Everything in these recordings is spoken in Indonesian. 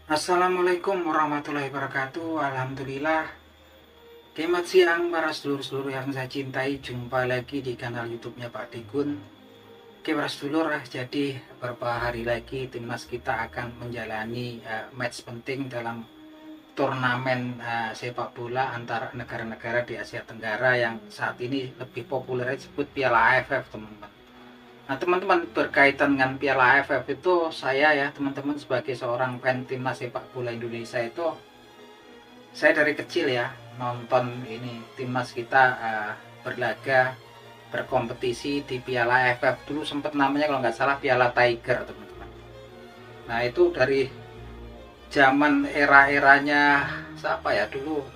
Assalamualaikum warahmatullahi wabarakatuh. Alhamdulillah. Selamat siang para sedulur-sedulur yang saya cintai. Jumpa lagi di kanal YouTube-nya Pak Digun. Oke para sedulur, jadi beberapa hari lagi timnas kita akan menjalani match penting dalam turnamen sepak bola antara negara-negara di Asia Tenggara yang saat ini lebih populer disebut Piala AFF, teman-teman. Nah teman-teman, berkaitan dengan Piala AFF itu saya ya teman-teman sebagai seorang fan timnas sepak bola Indonesia itu, saya dari kecil ya nonton ini timnas kita berlaga berkompetisi di Piala AFF. Dulu sempat namanya kalau nggak salah Piala Tiger, teman-teman. Nah itu dari zaman era-eranya siapa ya dulu,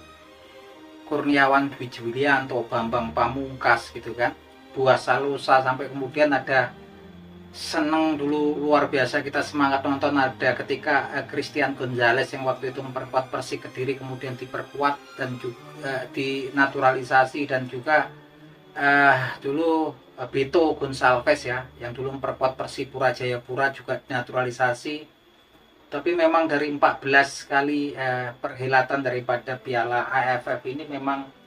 Kurniawan Dwi Julianto, Bambang Pamungkas gitu kan, Buas Salosa, sampai kemudian ada seneng dulu luar biasa kita semangat nonton ada ketika Christian Gonzalez yang waktu itu memperkuat Persik Kediri kemudian diperkuat dan juga dinaturalisasi, dan juga dulu Beto Gonçalves ya yang dulu memperkuat Persipura Jayapura juga dinaturalisasi. Tapi memang dari 14 kali perhelatan daripada Piala AFF ini memang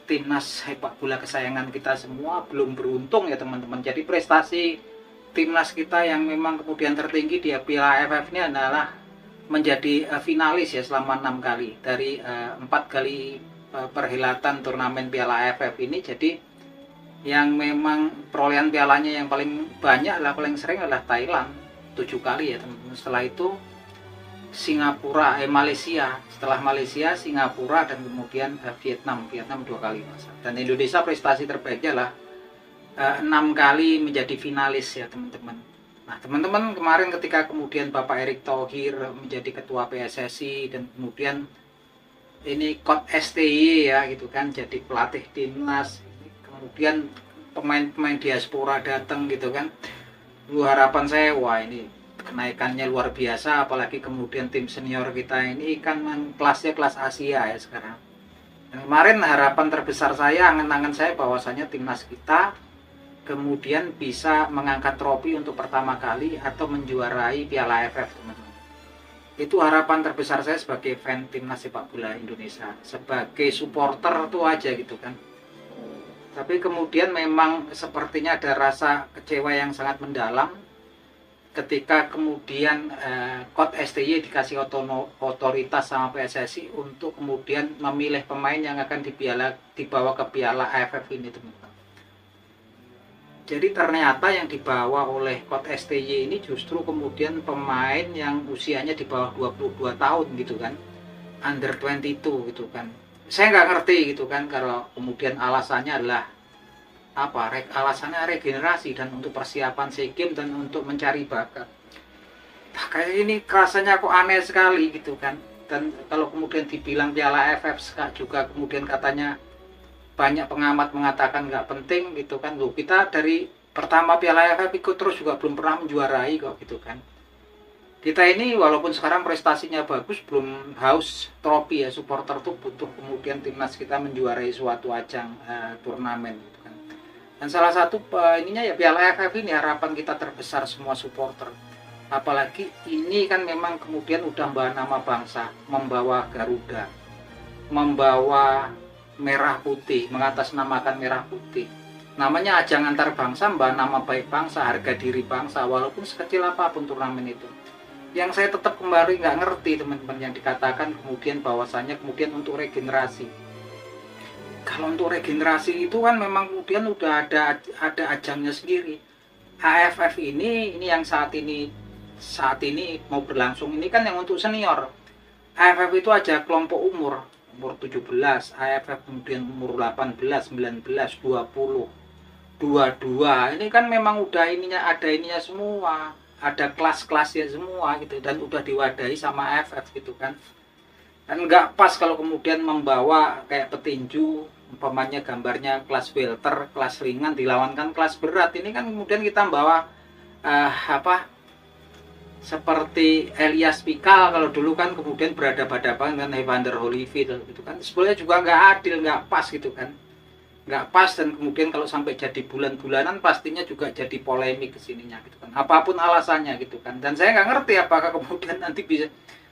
timnas sepak bola kesayangan kita semua belum beruntung ya teman-teman. Jadi prestasi timnas kita yang memang kemudian tertinggi di Piala AFF ini adalah menjadi finalis ya selama 6 kali dari 4 kali perhelatan turnamen Piala AFF ini. Jadi yang memang perolehan pialanya yang paling banyak lah, paling sering adalah Thailand 7 kali ya teman-teman. Setelah itu Singapura, Malaysia, setelah Malaysia, Singapura, dan kemudian Vietnam 2 kali masa. Dan Indonesia prestasi terbaiknya lah 6 kali menjadi finalis ya teman-teman. Nah teman-teman, kemarin ketika kemudian Bapak Erick Thohir menjadi ketua PSSI dan kemudian ini Coach STY ya gitu kan jadi pelatih timnas, kemudian pemain-pemain diaspora datang gitu kan, lu harapan saya wah ini kenaikannya luar biasa, apalagi kemudian tim senior kita ini kan kelasnya kelas Asia ya sekarang. Dan kemarin harapan terbesar saya, angan-angan saya bahwasanya timnas kita kemudian bisa mengangkat trofi untuk pertama kali atau menjuarai Piala AFF, teman-teman. Itu harapan terbesar saya sebagai fan timnas sepak bola Indonesia, sebagai supporter tuh aja gitu kan. Tapi kemudian memang sepertinya ada rasa kecewa yang sangat mendalam ketika kemudian Coach STY dikasih otoritas sama PSSI untuk kemudian memilih pemain yang akan dibawa ke Piala AFF ini, teman-teman. Jadi ternyata yang dibawa oleh Coach STY ini justru kemudian pemain yang usianya di bawah 22 tahun gitu kan, under 22 gitu kan. Saya nggak ngerti gitu kan kalau kemudian alasannya adalah apa, alasannya regenerasi dan untuk persiapan SEA Games dan untuk mencari bakat. Nah, kayak ini rasanya kok aneh sekali gitu kan. Dan kalau kemudian dibilang Piala AFF juga kemudian katanya banyak pengamat mengatakan nggak penting gitu kan. Loh, kita dari pertama Piala AFF ikut terus juga belum pernah menjuarai kok gitu kan. Kita ini walaupun sekarang prestasinya bagus belum haus trofi ya, supporter tuh butuh kemudian timnas kita menjuarai suatu ajang turnamen gitu kan. Dan salah satu ininya ya Piala AFF ini harapan kita terbesar semua supporter. Apalagi ini kan memang kemudian udah membawa nama bangsa, membawa Garuda, membawa merah putih, mengatasnamakan merah putih. Namanya ajang antar bangsa, membawa nama baik bangsa, harga diri bangsa, walaupun sekecil apapun turnamen itu. Yang saya tetap kembali nggak ngerti teman-teman yang dikatakan kemudian bahwasannya kemudian untuk regenerasi. Kalau untuk regenerasi itu kan memang kemudian udah ada ajangnya sendiri. AFF ini yang saat ini mau berlangsung ini kan yang untuk senior. AFF itu aja kelompok umur 17, AFF kemudian umur 18, 19, 20, 22. Ini kan memang udah ininya semua. Ada kelas-kelasnya semua gitu dan udah diwadahi sama AFF gitu kan. Dan nggak pas kalau kemudian membawa kayak petinju, umpamanya gambarnya kelas welter, kelas ringan dilawankan kelas berat. Ini kan kemudian kita bawa seperti Elias Pikal kalau dulu kan kemudian berhadapan-hadapan dengan Evander Holyfield gitu kan. Sebenarnya juga nggak adil, nggak pas gitu kan. Nggak pas, dan kemudian kalau sampai jadi bulan-bulanan pastinya juga jadi polemik kesininya gitu kan. Apapun alasannya gitu kan. Dan saya nggak ngerti apakah kemudian nanti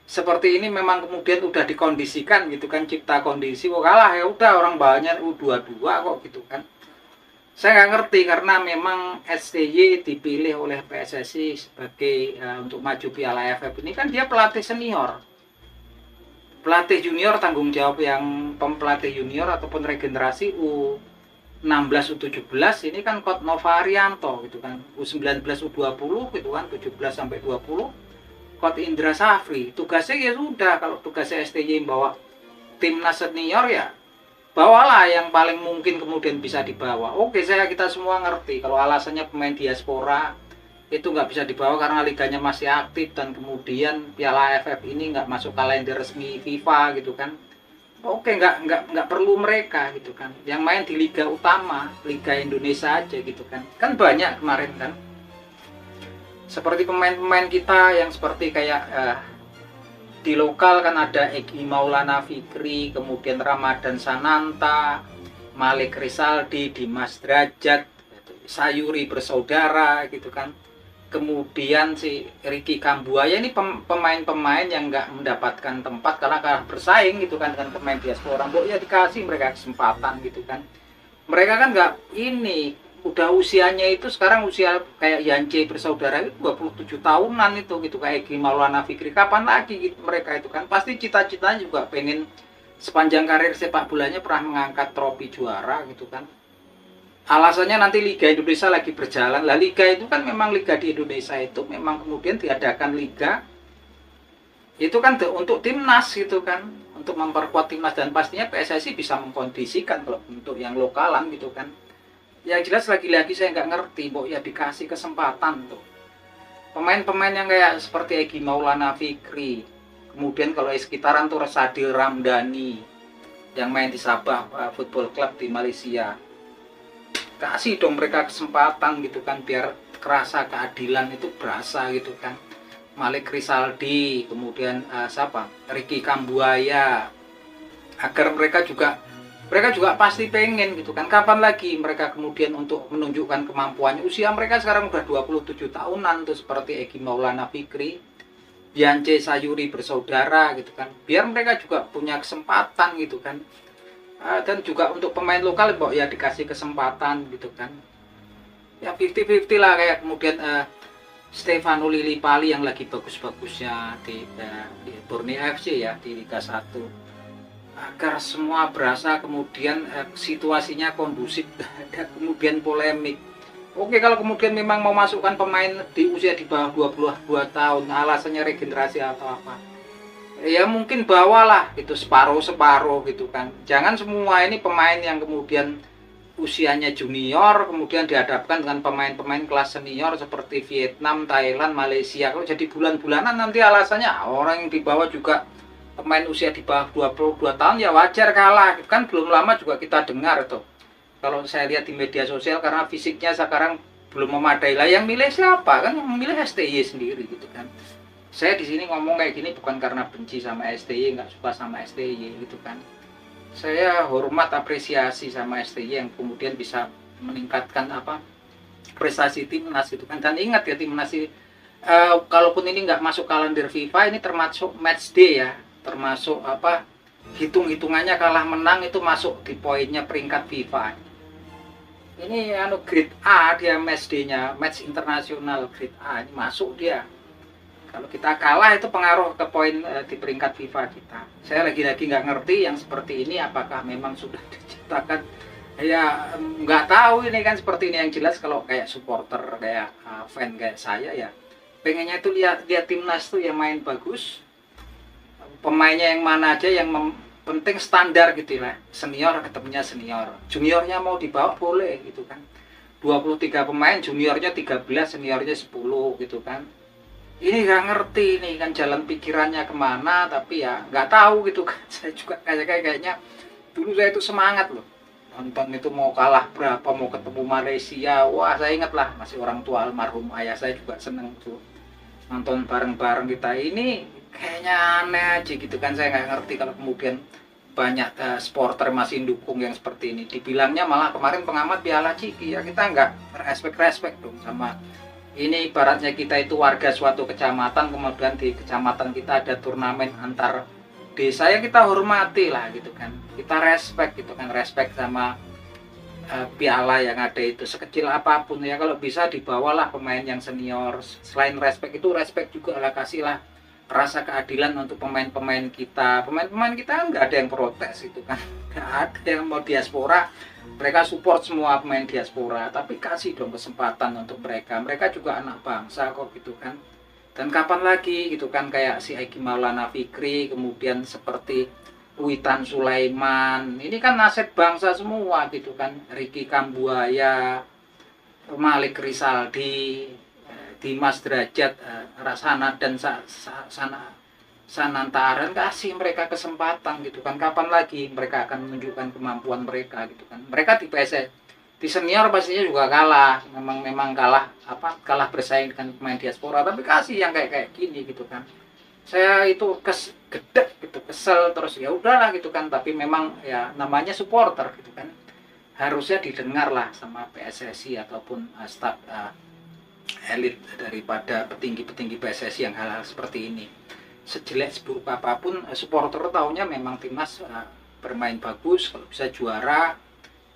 seperti ini memang kemudian udah dikondisikan gitu kan, cipta kondisi, kok kalah ya udah orang banyak U22 kok gitu kan. Saya nggak ngerti karena memang STY dipilih oleh PSSI sebagai untuk maju Piala AFF ini kan dia pelatih senior. Pelatih junior tanggung jawab yang pelatih junior ataupun regenerasi U16 U17 ini kan Coach Nova Arianto gitu kan. U19 U20 gitu kan 17 sampai 20 Coach Indra Safri. Tugasnya ya sudah, kalau tugasnya STY bawa timnas senior ya bawalah yang paling mungkin kemudian bisa dibawa. Oke, kita semua ngerti kalau alasannya pemain diaspora itu nggak bisa dibawa karena liganya masih aktif dan kemudian Piala AFF ini nggak masuk kalender resmi FIFA gitu kan. Oke, nggak perlu mereka gitu kan. Yang main di liga utama, Liga Indonesia aja gitu kan. Kan banyak kemarin kan. Seperti pemain-pemain kita yang seperti kayak di lokal kan ada Egy Maulana Fikri, kemudian Ramadan Sananta, Malik Risaldi, Dimas Derajat, Sayuri Bersaudara gitu kan. Kemudian si Ricky Kambuaya ini pemain-pemain yang nggak mendapatkan tempat karena kalah bersaing gitu kan dengan pemain diaspora. Ya dikasih mereka kesempatan gitu kan. Mereka kan nggak ini udah usianya itu sekarang usia kayak Yance Bersaudara itu 27 tahunan itu gitu, kayak Egy Maulana Fikri, kapan lagi gitu mereka itu kan pasti cita-citanya juga pengen sepanjang karir sepak bolanya pernah mengangkat trofi juara gitu kan. Alasannya nanti Liga Indonesia lagi berjalan lah, liga itu kan memang liga di Indonesia itu memang kemudian diadakan liga itu kan untuk timnas gitu kan, untuk memperkuat timnas dan pastinya PSSI bisa mengkondisikan kalau untuk yang lokalan gitu kan. Yang jelas lagi-lagi saya nggak ngerti, Mbok ya dikasih kesempatan tuh. Pemain-pemain yang kayak seperti Egy Maulana Fikri, kemudian kalau di sekitaran tuh Resadil Ramdhani yang main di Sabah Football Club di Malaysia. Kasih dong mereka kesempatan gitu kan, biar kerasa keadilan itu berasa gitu kan. Malik Risaldi, kemudian siapa? Ricky Kambuaya, agar mereka juga pasti pengen gitu kan. Kapan lagi mereka kemudian untuk menunjukkan kemampuannya? Usia mereka sekarang udah 27 tahunan tuh, seperti Egy Maulana Fikri, Yance Sayuri Bersaudara gitu kan. Biar mereka juga punya kesempatan gitu kan. Dan juga untuk pemain lokal ya dikasih kesempatan gitu kan. Ya 50-50 lah, kayak kemudian Stefano Lillipali yang lagi bagus-bagusnya di Borneo FC ya di Liga 1. Agar semua berasa kemudian situasinya kondusif, ada kemudian polemik. Oke, kalau kemudian memang mau masukkan pemain di usia di bawah 22 tahun, alasannya regenerasi atau apa, ya mungkin bawalah itu separuh-separuh gitu kan. Jangan semua ini pemain yang kemudian usianya junior kemudian dihadapkan dengan pemain-pemain kelas senior seperti Vietnam, Thailand, Malaysia. Kalau jadi bulan-bulanan nanti alasannya orang yang dibawa juga pemain usia di bawah 22 tahun ya wajar kalah kan. Belum lama juga kita dengar tuh, kalau saya lihat di media sosial, karena fisiknya sekarang belum memadai lah, yang milih siapa kan, yang memilih STY sendiri gitu kan. Saya di sini ngomong kayak gini bukan karena benci sama STY, nggak suka sama STY gitu kan. Saya hormat apresiasi sama STY yang kemudian bisa meningkatkan prestasi timnas gitu kan. Dan ingat ya, timnas kalaupun ini nggak masuk kalender FIFA, ini termasuk match day ya, termasuk hitung-hitungannya kalah menang itu masuk di poinnya peringkat FIFA. Ini grade A dia, match day-nya, match internasional grade A ini masuk dia. Kalau kita kalah itu pengaruh ke poin di peringkat FIFA kita. Saya lagi-lagi nggak ngerti yang seperti ini apakah memang sudah diciptakan, ya nggak tahu ini kan. Seperti ini yang jelas kalau kayak supporter, kayak fan kayak saya ya pengennya itu lihat timnas tuh yang main bagus, pemainnya yang mana aja yang penting standar gitu lah. Senior ketemunya senior, juniornya mau dibawa boleh gitu kan. 23 pemain, juniornya 13, seniornya 10 gitu kan. Ini nggak ngerti nih kan jalan pikirannya kemana, tapi ya nggak tahu gitu kan. Saya juga kayaknya dulu saya itu semangat loh nonton itu, mau kalah berapa, mau ketemu Malaysia, wah saya ingat lah, masih orang tua almarhum ayah saya juga seneng tuh nonton bareng-bareng kita. Ini kayaknya aneh aja gitu kan. Saya nggak ngerti kalau kemudian banyak supporter masih dukung yang seperti ini. Dibilangnya malah kemarin pengamat Piala Ciki, ya kita nggak respect dong sama Ini ibaratnya kita itu warga suatu kecamatan, kemudian di kecamatan kita ada turnamen antar desa, ya kita hormati lah gitu kan, kita respect gitu kan, respect sama piala yang ada itu sekecil apapun ya, kalau bisa dibawalah pemain yang senior. Selain respect itu, respect juga lah, kasihlah rasa keadilan untuk pemain-pemain kita. Pemain-pemain kita nggak ada yang protes itu kan, nggak ada yang mau diaspora, mereka support semua pemain diaspora, tapi kasih dong kesempatan untuk mereka, mereka juga anak bangsa kok gitu kan. Dan kapan lagi gitu kan, kayak si Egy Maulana Fikri, kemudian seperti Witan Sulaiman, ini kan aset bangsa semua gitu kan, Ricky Kambuaya, Malik Risaldi, Dimas Derajat, Rasana dan Sanantaren, kasih mereka kesempatan gitu kan. Kapan lagi mereka akan menunjukkan kemampuan mereka gitu kan. Mereka di PSS, di senior pastinya juga kalah, memang kalah bersaing dengan pemain diaspora, tapi kasih yang kayak gini gitu kan. Saya itu gedek gitu, kesel, terus ya udahlah gitu kan. Tapi memang ya namanya supporter gitu kan, harusnya didengar lah sama PSSI ataupun staf elit daripada petinggi-petinggi PSSI yang hal-hal seperti ini. Sejelek seburuk apapun, supporter tahunya memang timnas bermain bagus, kalau bisa juara,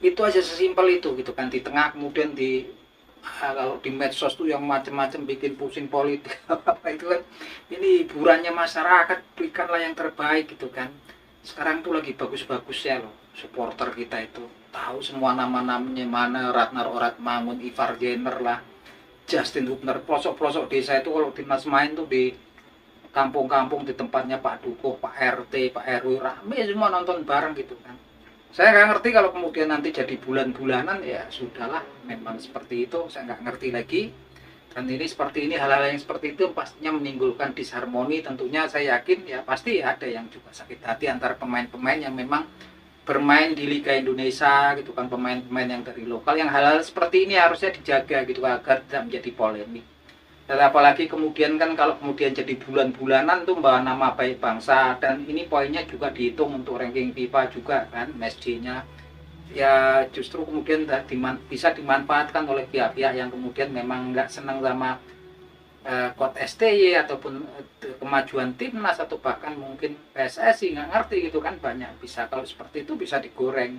itu aja, sesimpel itu gitu kan. Di tengah kemudian kalau di medsos tuh yang macam-macam bikin pusing politik apa itu kan, ini hiburannya masyarakat, berikanlah yang terbaik gitu kan. Sekarang tuh lagi bagus-bagusnya loh supporter kita itu, tahu semua nama-namanya, mana Ratnar Oratmangun, Ivar Jenner lah, Justin Hubner, pelosok-pelosok desa itu kalau timnas main tuh di kampung-kampung, di tempatnya Pak Dukuh, Pak RT, Pak RW, rame semua nonton bareng gitu kan. Saya nggak ngerti kalau kemudian nanti jadi bulan-bulanan, ya sudahlah, memang seperti itu, saya nggak ngerti lagi. Dan ini seperti ini, hal-hal yang seperti itu pastinya menimbulkan disharmoni. Tentunya saya yakin ya pasti ada yang juga sakit hati antara pemain-pemain yang memang bermain di Liga Indonesia gitu kan, pemain-pemain yang dari lokal, yang hal-hal seperti ini harusnya dijaga gitu agar tidak menjadi polemik. Dan apalagi kemudian kan, kalau kemudian jadi bulan-bulanan tuh membawa nama baik bangsa, dan ini poinnya juga dihitung untuk ranking FIFA juga kan, matchday-nya. Ya justru kemudian bisa dimanfaatkan oleh pihak-pihak yang kemudian memang nggak senang sama kode STY ataupun kemajuan timnas, atau bahkan mungkin PSSI, nggak ngerti gitu kan, banyak bisa, kalau seperti itu bisa digoreng.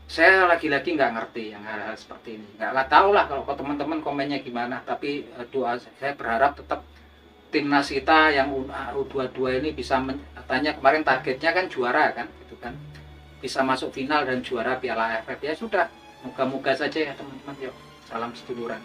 Saya lagi-lagi nggak ngerti yang hal-hal seperti ini, nggak tahu lah kalau teman-teman komennya gimana. Tapi doa saya berharap tetap timnas kita yang U22 ini bisa katanya kemarin targetnya kan juara kan gitu kan, bisa masuk final dan juara Piala AFF. Ya sudah, moga-moga saja ya teman-teman. Yuk, salam seduluran.